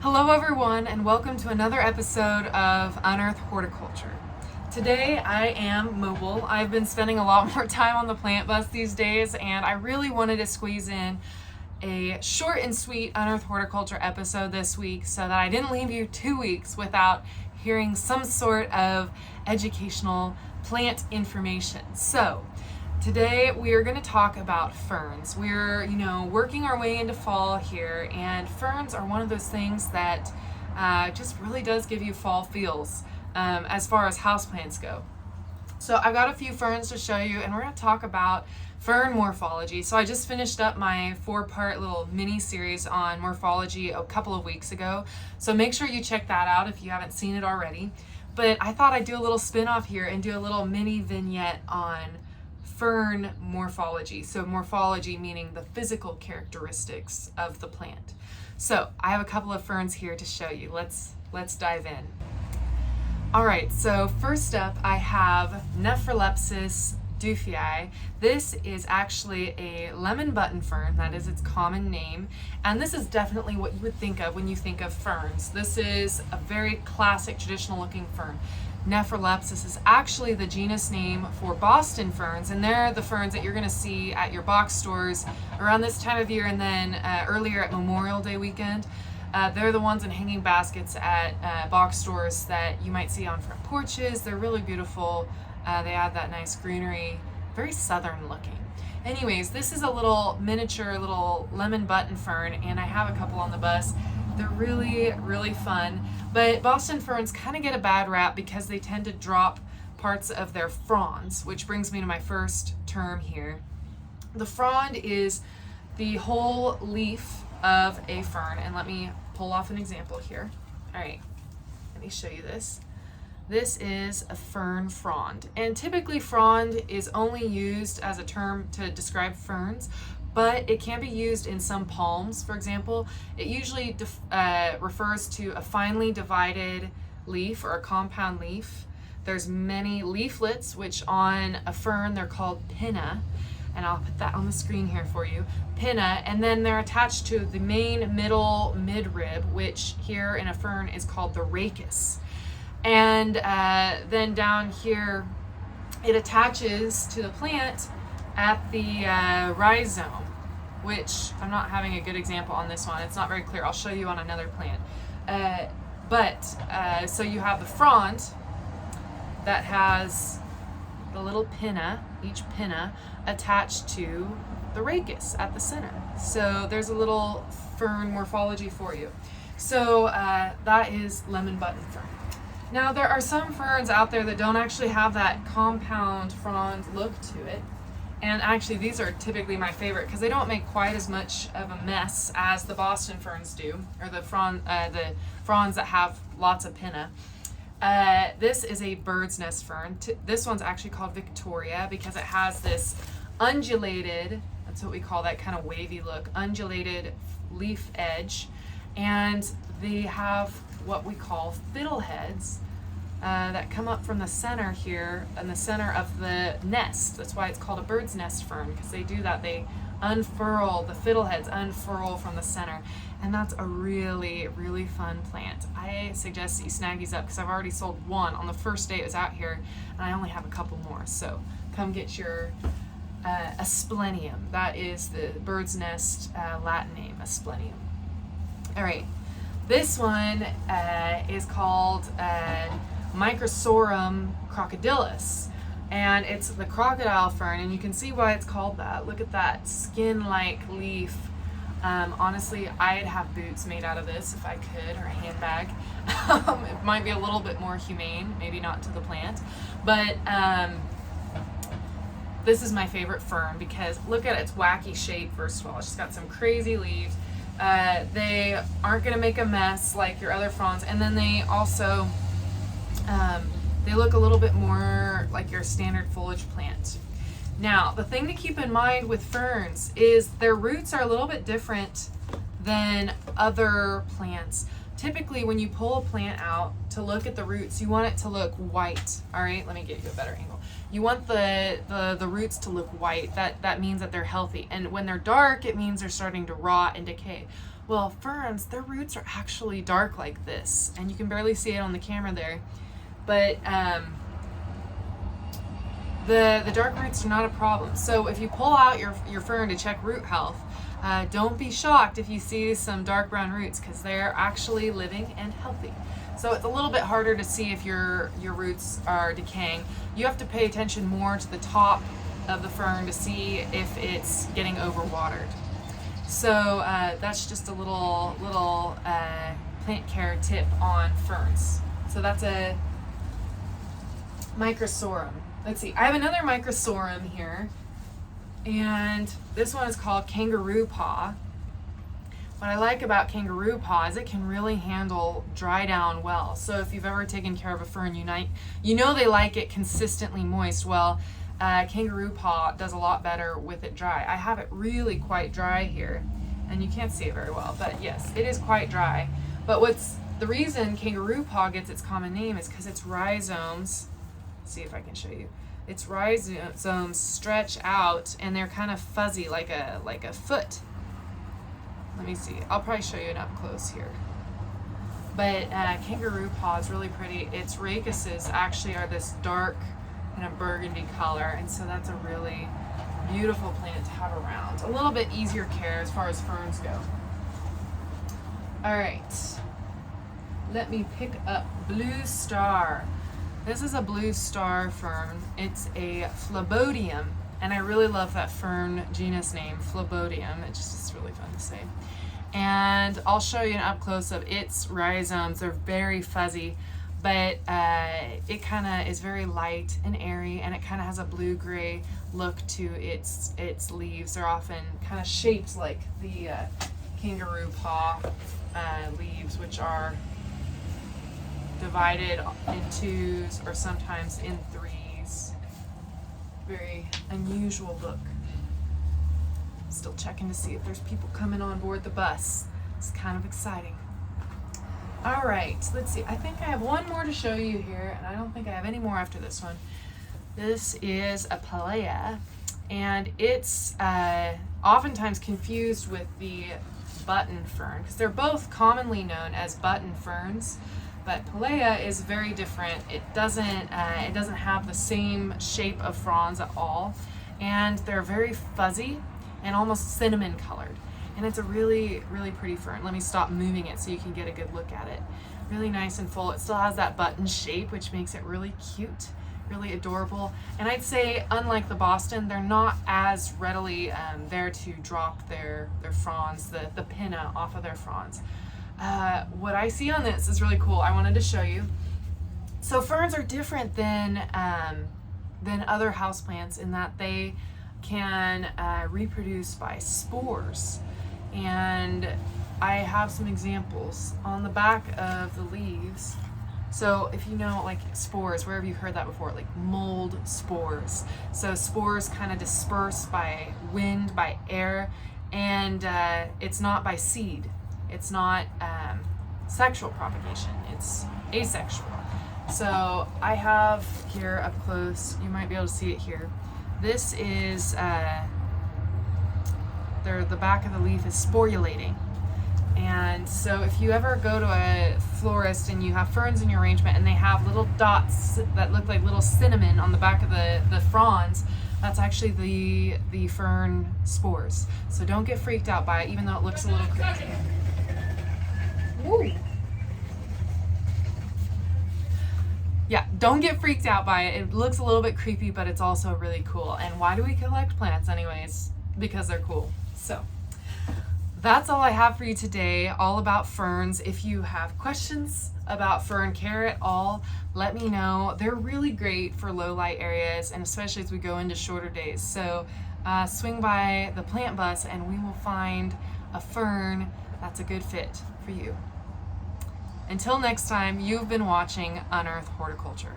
Hello everyone and welcome to another episode of Unearth Horticulture. Today I am mobile. I've been spending a lot more time on the plant bus these days and I really wanted to squeeze in a short and sweet Unearth Horticulture episode this week so that I didn't leave you 2 weeks without hearing some sort of educational plant information. So today we are going to talk about ferns. We're, working our way into fall here, and ferns are one of those things that just really does give you fall feels as far as houseplants go. So I've got a few ferns to show you, and we're going to talk about fern morphology. So I just finished up my 4-part little mini series on morphology a couple of weeks ago. So make sure you check that out if you haven't seen it already. But I thought I'd do a little spin-off here and do a little mini vignette on fern morphology. So morphology meaning the physical characteristics of the plant. So I have a couple of ferns here to show you. Let's dive in. All right, so first up I have Nephrolepis dufii. This is actually a lemon button fern, that is its common name, and this is definitely what you would think of when you think of ferns. This is a very classic traditional looking fern. Nephrolepis is actually the genus name for Boston ferns, and they're the ferns that you're going to see at your box stores around this time of year, and then earlier at Memorial Day weekend. They're the ones in hanging baskets at box stores that you might see on front porches. They're really beautiful. They add that nice greenery, very southern looking. Anyways, this is a little miniature little lemon button fern, and I have a couple on the bus. They're really, really fun. But Boston ferns kind of get a bad rap because they tend to drop parts of their fronds, which brings me to my first term here. The frond is the whole leaf of a fern, and let me pull off an example here. All right, let me show you this. This is a fern frond, and typically frond is only used as a term to describe ferns, but it can be used in some palms, for example. It usually refers to a finely divided leaf or a compound leaf. There's many leaflets, which on a fern they're called pinna, and I'll put that on the screen here for you. Pinna, and then they're attached to the main middle midrib, which here in a fern is called the rachis. And then down here it attaches to the plant at the rhizome, which I'm not having a good example on this one. It's not very clear. I'll show you on another plant. So you have the frond that has the little pinna, each pinna attached to the rachis at the center. So there's a little fern morphology for you. So that is lemon button fern. Now there are some ferns out there that don't actually have that compound frond look to it. And actually these are typically my favorite because they don't make quite as much of a mess as the Boston ferns do, or the fronds that have lots of pinna. This is a bird's nest fern. This one's actually called Victoria because it has this undulated, that's what we call that kind of wavy look, undulated leaf edge. And they have what we call fiddleheads that come up from the center here, in the center of the nest. That's why it's called a bird's nest fern, because they do that. They unfurl, the fiddleheads unfurl from the center, and that's a really, really fun plant. I suggest that you snag these up because I've already sold one on the first day it was out here, and I only have a couple more. So come get your asplenium. That is the bird's nest Latin name, asplenium. All right, this one is called Microsorum crocodilus, and it's the crocodile fern, and you can see why it's called that. Look at that skin-like leaf. Honestly, I'd have boots made out of this if I could, or a handbag. It might be a little bit more humane, maybe not to the plant, but this is my favorite fern because look at its wacky shape. First of all, it's just got some crazy leaves. They aren't going to make a mess like your other fronds, and then they also they look a little bit more like your standard foliage plant. Now, the thing to keep in mind with ferns is their roots are a little bit different than other plants. Typically, when you pull a plant out to look at the roots, you want it to look white. All right, let me give you a better angle. You want the roots to look white. That means that they're healthy. And when they're dark, it means they're starting to rot and decay. Well, ferns, their roots are actually dark like this, and you can barely see it on the camera there. But the dark roots are not a problem. So if you pull out your fern to check root health, don't be shocked if you see some dark brown roots, because they're actually living and healthy. So it's a little bit harder to see if your roots are decaying. You have to pay attention more to the top of the fern to see if it's getting overwatered. So that's just a little plant care tip on ferns. So that's a microsorum. Let's see, I have another microsorum here, and this one is called Kangaroo Paw. What I like about Kangaroo Paw is it can really handle dry down well. So if you've ever taken care of a fern, you know they like it consistently moist. Well, Kangaroo Paw does a lot better with it dry. I have it really quite dry here, and you can't see it very well, but yes, it is quite dry. But the reason Kangaroo Paw gets its common name is because its rhizomes, see if I can show you, its rhizomes stretch out and they're kind of fuzzy like a foot. Let me see, I'll probably show you it up close here. But Kangaroo Paw is really pretty. Its rachises actually are this dark kind of burgundy color, and so that's a really beautiful plant to have around. A little bit easier care as far as ferns go. All right, let me pick up Blue Star. This is a blue star fern. It's a phlebodium, and I really love that fern genus name, phlebodium. It's just really fun to say. And I'll show you an up close of its rhizomes. They're very fuzzy, but it kind of is very light and airy, and it kind of has a blue-gray look to its leaves. They're often kind of shaped like the Kangaroo Paw leaves, which are divided in twos or sometimes in threes. Very unusual look. Still checking to see if there's people coming on board the bus. It's kind of exciting. All right, let's see. I think I have one more to show you here, and I don't think I have any more after this one. This is a Pelea, and it's oftentimes confused with the button fern, because they're both commonly known as button ferns. But Pelea is very different. It doesn't have the same shape of fronds at all, and they're very fuzzy and almost cinnamon colored. And it's a really, really pretty fern. Let me stop moving it so you can get a good look at it. Really nice and full. It still has that button shape, which makes it really cute, really adorable. And I'd say, unlike the Boston, they're not as readily there to drop their fronds, the pinna off of their fronds. What I see on this is really cool. I wanted to show you. So ferns are different than other houseplants in that they can reproduce by spores. And I have some examples on the back of the leaves. So if you know, like spores, where have you heard that before? Like mold spores. So spores kind of disperse by wind, by air, and it's not by seed. It's not sexual propagation, it's asexual. So I have here up close, you might be able to see it here. This is, the back of the leaf is sporulating. And so if you ever go to a florist and you have ferns in your arrangement and they have little dots that look like little cinnamon on the back of the fronds, that's actually the fern spores. So don't get freaked out by it, even though it looks a little crazy. Woo. Yeah, don't get freaked out by it. It looks a little bit creepy, but it's also really cool. And why do we collect plants anyways? Because they're cool. So that's all I have for you today, all about ferns. If you have questions about fern care at all, let me know. They're really great for low light areas, and especially as we go into shorter days. So swing by the plant bus and we will find a fern that's a good fit for you. Until next time, you've been watching Unearth Horticulture.